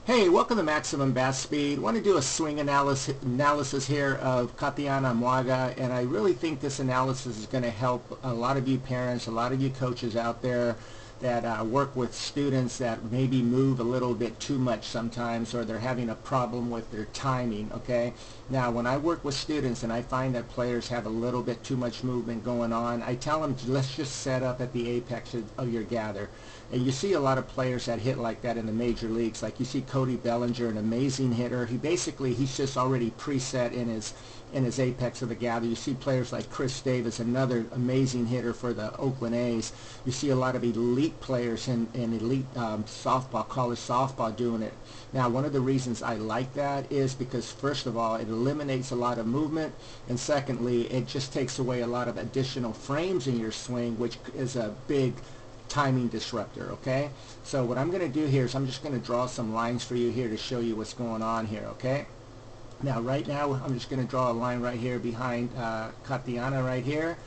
Hey, welcome to Maximum Bat Speed. Want to do a swing analysis here of Katiyana and Mauga, and I really think this analysis is going to help a lot of you parents, a lot of you coaches out there that work with students that maybe move a little bit too much sometimes, or they're having a problem with their timing. Okay, now when I work with students and I find that players have a little bit too much movement going on, I tell them, let's just set up at the apex of your gather. And you see a lot of players that hit like that in the major leagues. Like you see Cody Bellinger, an amazing hitter. He's just already preset in his apex of the gather. You see players like Chris Davis, another amazing hitter for the Oakland A's. You see a lot of elite players in elite softball, college softball doing it. Now, one of the reasons I like that is because, first of all, it eliminates a lot of movement, and secondly, it just takes away a lot of additional frames in your swing, which is a big timing disruptor. Okay, so what I'm going to do here is I'm just going to draw some lines for you here to show you what's going on here. Okay, now right now I'm just going to draw a line right here behind Katiyana right here,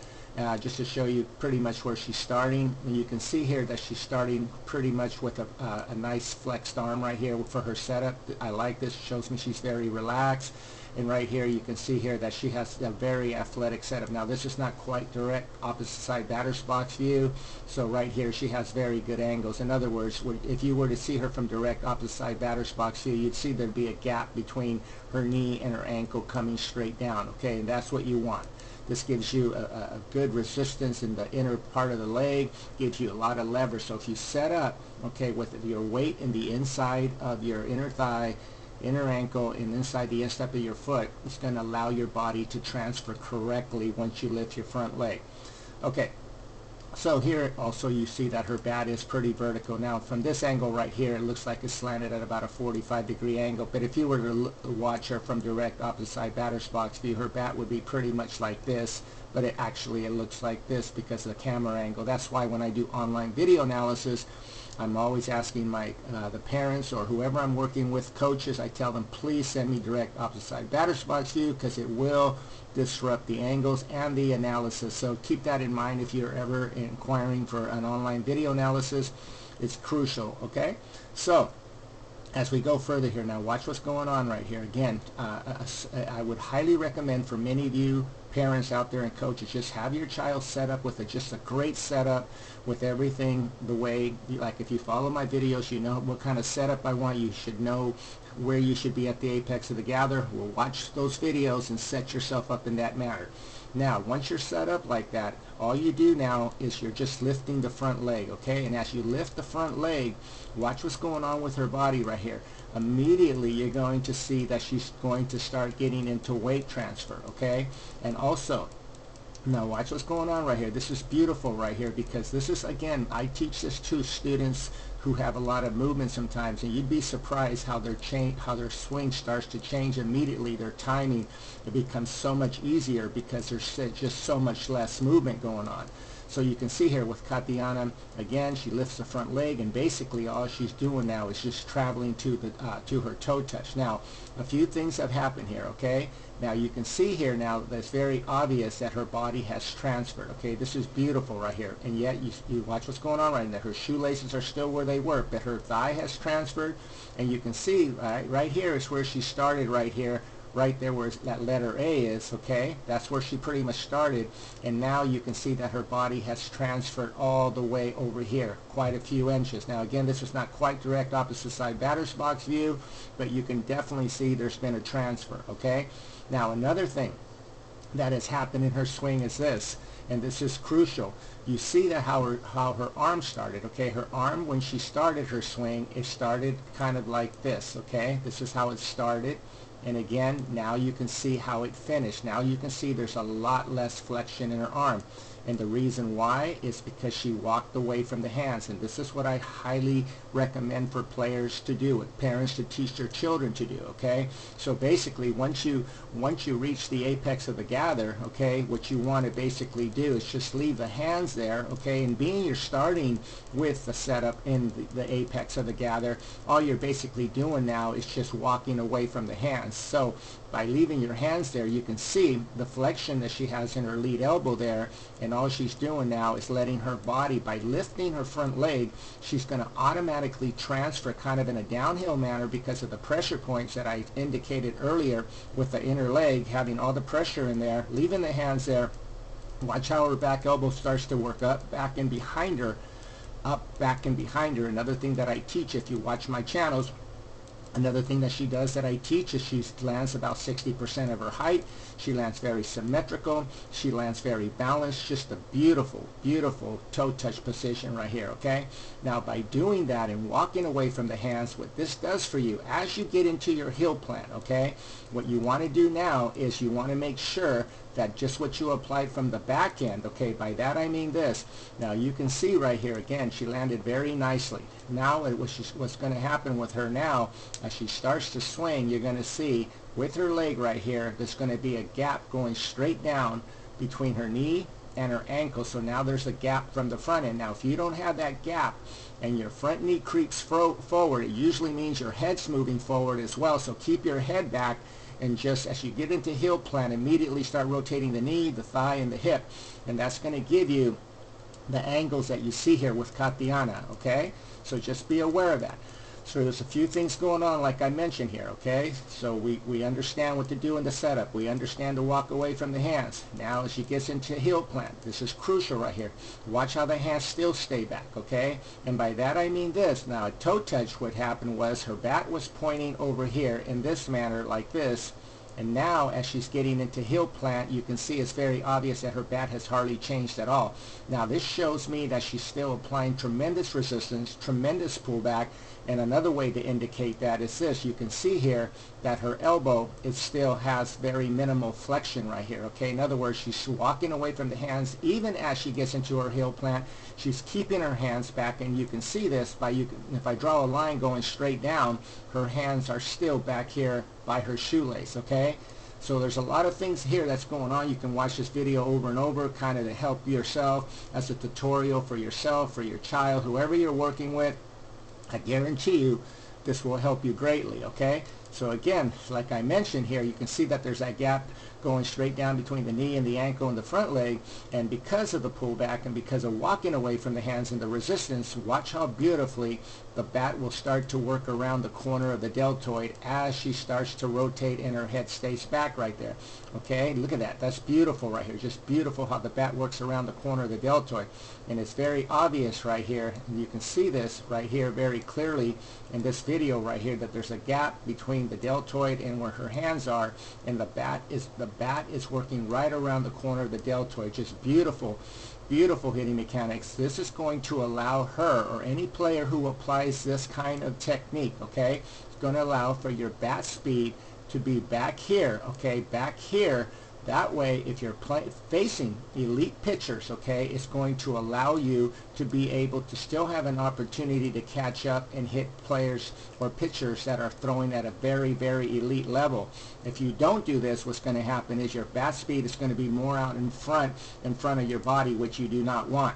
just to show you pretty much where she's starting. And you can see here that she's starting pretty much with a nice flexed arm right here for her setup. I like this. It shows me she's very relaxed. And right here you can see here that she has a very athletic setup. Now this is not quite direct opposite side batter's box view, so right here she has very good angles. In other words, if you were to see her from direct opposite side batter's box view, you'd see there'd be a gap between her knee and her ankle coming straight down. Okay, and that's what you want. This gives you a good resistance in the inner part of the leg, gives you a lot of leverage. So if you set up, okay, with your weight in the inside of your inner thigh, inner ankle, and inside the instep of your foot, it's going to allow your body to transfer correctly once you lift your front leg. Okay, so here also you see that her bat is pretty vertical. Now from this angle right here, it looks like it's slanted at about a 45-degree angle, but if you were to watch her from direct opposite side batter's box view, her bat would be pretty much like this, but it looks like this because of the camera angle. That's why when I do online video analysis, I'm always asking the parents or whoever I'm working with, coaches, I tell them, please send me direct opposite side batter's box view, because it will disrupt the angles and the analysis. So keep that in mind if you're ever inquiring for an online video analysis. It's crucial. Okay, so as we go further here, now watch what's going on right here. Again, I would highly recommend for many of you parents out there and coaches, just have your child set up with just a great setup with everything the way, like if you follow my videos, you know what kind of setup I want. You should know where you should be at the apex of the gather. Well, watch those videos and set yourself up in that manner. Now, once you're set up like that, all you do now is you're just lifting the front leg, okay? And as you lift the front leg, watch what's going on with her body right here. Immediately, you're going to see that she's going to start getting into weight transfer, okay? And also, now watch what's going on right here. This is beautiful right here, because this is, again, I teach this to students who have a lot of movement sometimes, and you'd be surprised how their swing starts to change immediately. Their timing, it becomes so much easier because there's just so much less movement going on. So you can see here with Katiyana, again, she lifts the front leg, and basically all she's doing now is just traveling to her toe touch. Now, a few things have happened here, okay? Now you can see here now that it's very obvious that her body has transferred. Okay, this is beautiful right here, and yet you watch what's going on right now. Her shoelaces are still where they were, but her thigh has transferred, and you can see right here is where she started right here. Right there where that letter A is, okay? That's where she pretty much started, and now you can see that her body has transferred all the way over here, quite a few inches. Now again, this is not quite direct opposite side batter's box view, but you can definitely see there's been a transfer, okay? Now another thing that has happened in her swing is this, and this is crucial. You see that how her arm started, okay? Her arm, when she started her swing, it started kind of like this, okay? This is how it started. And again, now you can see how it finished. Now you can see there's a lot less flexion in her arm. And the reason why is because she walked away from the hands. And this is what I highly recommend for players to do, parents to teach their children to do, okay? So basically, once you reach the apex of the gather, okay, what you want to basically do is just leave the hands there, okay? And being you're starting with the setup in the apex of the gather, all you're basically doing now is just walking away from the hands. So by leaving your hands there, you can see the flexion that she has in her lead elbow there, and all she's doing now is letting her body, by lifting her front leg, she's going to automatically transfer kind of in a downhill manner because of the pressure points that I indicated earlier with the inner leg having all the pressure in there, leaving the hands there. Watch how her back elbow starts to work up, back and behind her, up, back and behind her. Another thing that I teach, if you watch my channels, another thing that she does that I teach is she lands about 60% of her height. She lands very symmetrical. She lands very balanced. Just a beautiful, beautiful toe touch position right here, okay? Now by doing that and walking away from the hands, what this does for you as you get into your heel plant, okay? What you want to do now is you want to make sure that just what you applied from the back end, okay, by that I mean this. Now you can see right here again, she landed very nicely. Now what's going to happen with her now, as she starts to swing, you're going to see with her leg right here, there's going to be a gap going straight down between her knee and her ankle. So now there's a gap from the front end. Now if you don't have that gap and your front knee creeps forward, it usually means your head's moving forward as well. So keep your head back, and just as you get into heel plant, immediately start rotating the knee, the thigh, and the hip. And that's going to give you the angles that you see here with Katiyana, okay? So just be aware of that. So there's a few things going on like I mentioned here, okay? So we understand what to do in the setup. We understand to walk away from the hands. Now as she gets into heel plant, this is crucial right here. Watch how the hands still stay back, okay? And by that I mean this. Now at toe touch, what happened was her bat was pointing over here in this manner like this. And now as she's getting into heel plant, you can see it's very obvious that her bat has hardly changed at all. Now this shows me that she's still applying tremendous resistance, tremendous pullback. And another way to indicate that is this. You can see here that her elbow, it still has very minimal flexion right here, okay? In other words, she's walking away from the hands even as she gets into her heel plant. She's keeping her hands back, and you can see this by if I draw a line going straight down, her hands are still back here by her shoelace, okay? So there's a lot of things here that's going on. You can watch this video over and over kind of to help yourself as a tutorial for yourself, for your child, whoever you're working with. I guarantee you this will help you greatly, okay? So again, like I mentioned here, you can see that there's that gap going straight down between the knee and the ankle and the front leg. And because of the pullback and because of walking away from the hands and the resistance, watch how beautifully the bat will start to work around the corner of the deltoid as she starts to rotate and her head stays back right there. Okay, look at that. That's beautiful right here. Just beautiful how the bat works around the corner of the deltoid. And it's very obvious right here. And you can see this right here very clearly in this video right here, that there's a gap between the deltoid and where her hands are, and the bat is working right around the corner of the deltoid. Just beautiful, beautiful hitting mechanics. This is going to allow her, or any player who applies this kind of technique, okay, it's going to allow for your bat speed to be back here, okay, back here. That way, if you're facing elite pitchers, okay, it's going to allow you to be able to still have an opportunity to catch up and hit players or pitchers that are throwing at a very, very elite level. If you don't do this, what's going to happen is your bat speed is going to be more out in front of your body, which you do not want.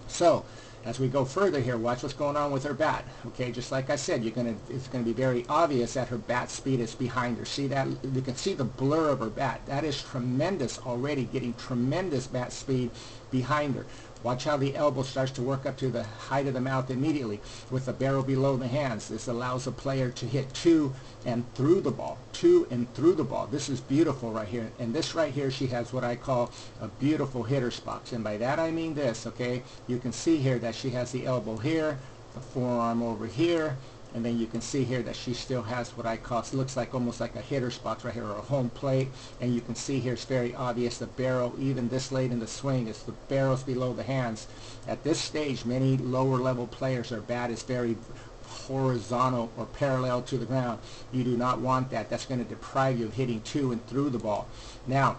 So, as we go further here, watch what's going on with her bat. Okay, just like I said, it's going to be very obvious that her bat speed is behind her. See that? You can see the blur of her bat. That is tremendous already, getting tremendous bat speed behind her. Watch how the elbow starts to work up to the height of the mouth immediately with the barrel below the hands. This allows a player to hit to and through the ball. To and through the ball. This is beautiful right here. And this right here, she has what I call a beautiful hitter's box. And by that I mean this, okay? You can see here that she has the elbow here, the forearm over here, and then you can see here that she still has what I call, it looks like almost like a hitter's box right here, or a home plate. And you can see here it's very obvious the barrel, even this late in the swing, is the barrel's below the hands. At this stage, many lower level players, their bat is very horizontal or parallel to the ground. You do not want that. That's going to deprive you of hitting to and through the ball. Now,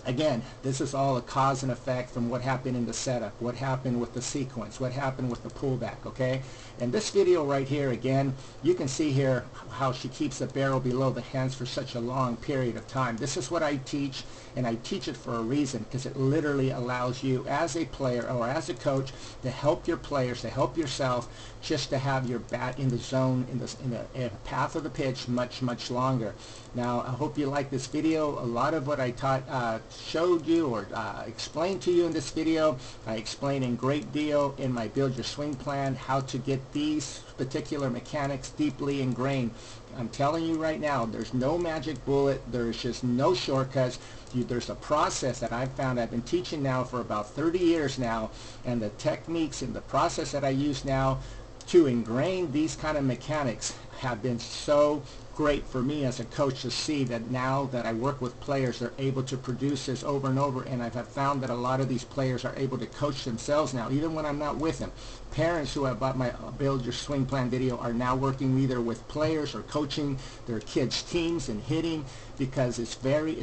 again, this is all a cause and effect from what happened in the setup, what happened with the sequence, what happened with the pullback, okay? And this video right here, again, you can see here how she keeps the barrel below the hands for such a long period of time. This is what I teach, and I teach it for a reason, because it literally allows you as a player or as a coach to help your players, to help yourself, just to have your bat in the zone, in the path of the pitch much longer. Now, I hope you like this video. A lot of what I showed you or explained to you in this video, I explain in great deal in my Build Your Swing Plan, how to get these particular mechanics deeply ingrained. I'm telling you right now, there's no magic bullet. There's just no shortcuts. There's a process that I've found. I've been teaching now for about 30 years now, and the techniques and the process that I use now to ingrain these kind of mechanics have been so great for me as a coach to see that now that I work with players, they're able to produce this over and over, and I've found that a lot of these players are able to coach themselves now, even when I'm not with them. Parents who have bought my Build Your Swing Plan video are now working either with players or coaching their kids' teams and hitting, because it's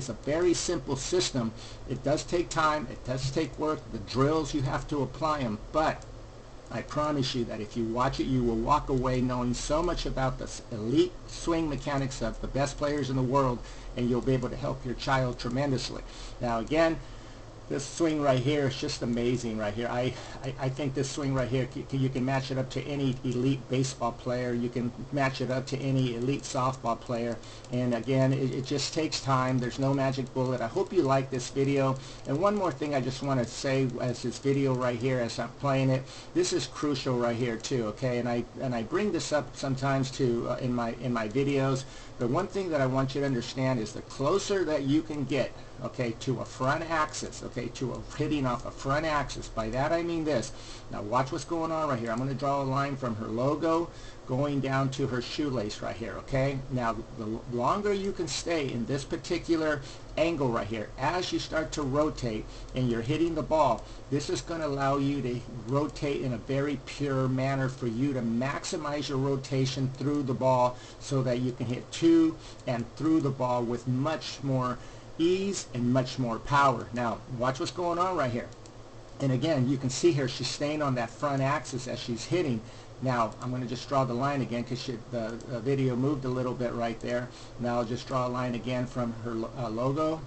a very simple system. It does take time, it does take work, the drills, you have to apply them, but I promise you that if you watch it, you will walk away knowing so much about the elite swing mechanics of the best players in the world, and you'll be able to help your child tremendously. Now again, this swing right here is just amazing right here. I think this swing right here, you can match it up to any elite baseball player. You can match it up to any elite softball player. And again, it just takes time. There's no magic bullet. I hope you like this video. And one more thing I just want to say as this video right here, as I'm playing it, this is crucial right here too, okay? And I bring this up sometimes too in my videos. But one thing that I want you to understand is the closer that you can get, okay, to a front axis, okay, to hitting off a front axis. By that I mean this. Now watch what's going on right here. I'm going to draw a line from her logo going down to her shoelace right here, okay? Now the longer you can stay in this particular angle right here, as you start to rotate and you're hitting the ball, this is going to allow you to rotate in a very pure manner for you to maximize your rotation through the ball, so that you can hit to and through the ball with much more ease and much more power. Now watch what's going on right here. And again, you can see here she's staying on that front axis as she's hitting. Now I'm going to just draw the line again, because the video moved a little bit right there. Now I'll just draw a line again from her logo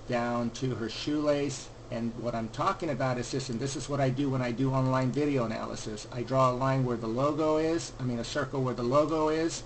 down to her shoelace. And what I'm talking about is this, and this is what I do when I do online video analysis. I draw a line where the logo is, a circle where the logo is,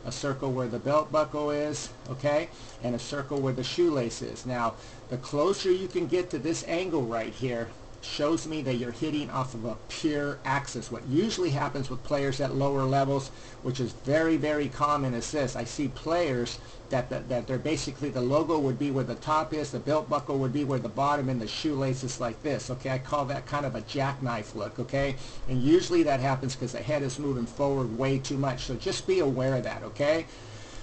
a circle where the belt buckle is, okay, and a circle where the shoelace is. Now, the closer you can get to this angle right here, shows me that you're hitting off of a pure axis. What usually happens with players at lower levels, which is very common, is this. I see players that they're basically, the logo would be where the top is, the belt buckle would be where the bottom, and the shoelace is like this, okay? I call that kind of a jackknife look, okay? And usually that happens because the head is moving forward way too much, so just be aware of that, okay?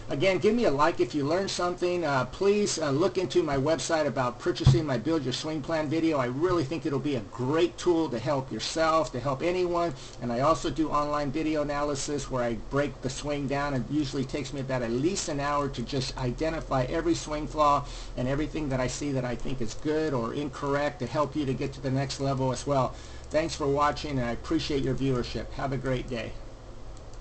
Again, give me a like if you learned something. Please look into my website about purchasing my Build Your Swing Plan video. I really think it'll be a great tool to help yourself, to help anyone. And I also do online video analysis where I break the swing down. It usually takes me about at least an hour to just identify every swing flaw and everything that I see that I think is good or incorrect, to help you to get to the next level as well. Thanks for watching, and I appreciate your viewership. Have a great day.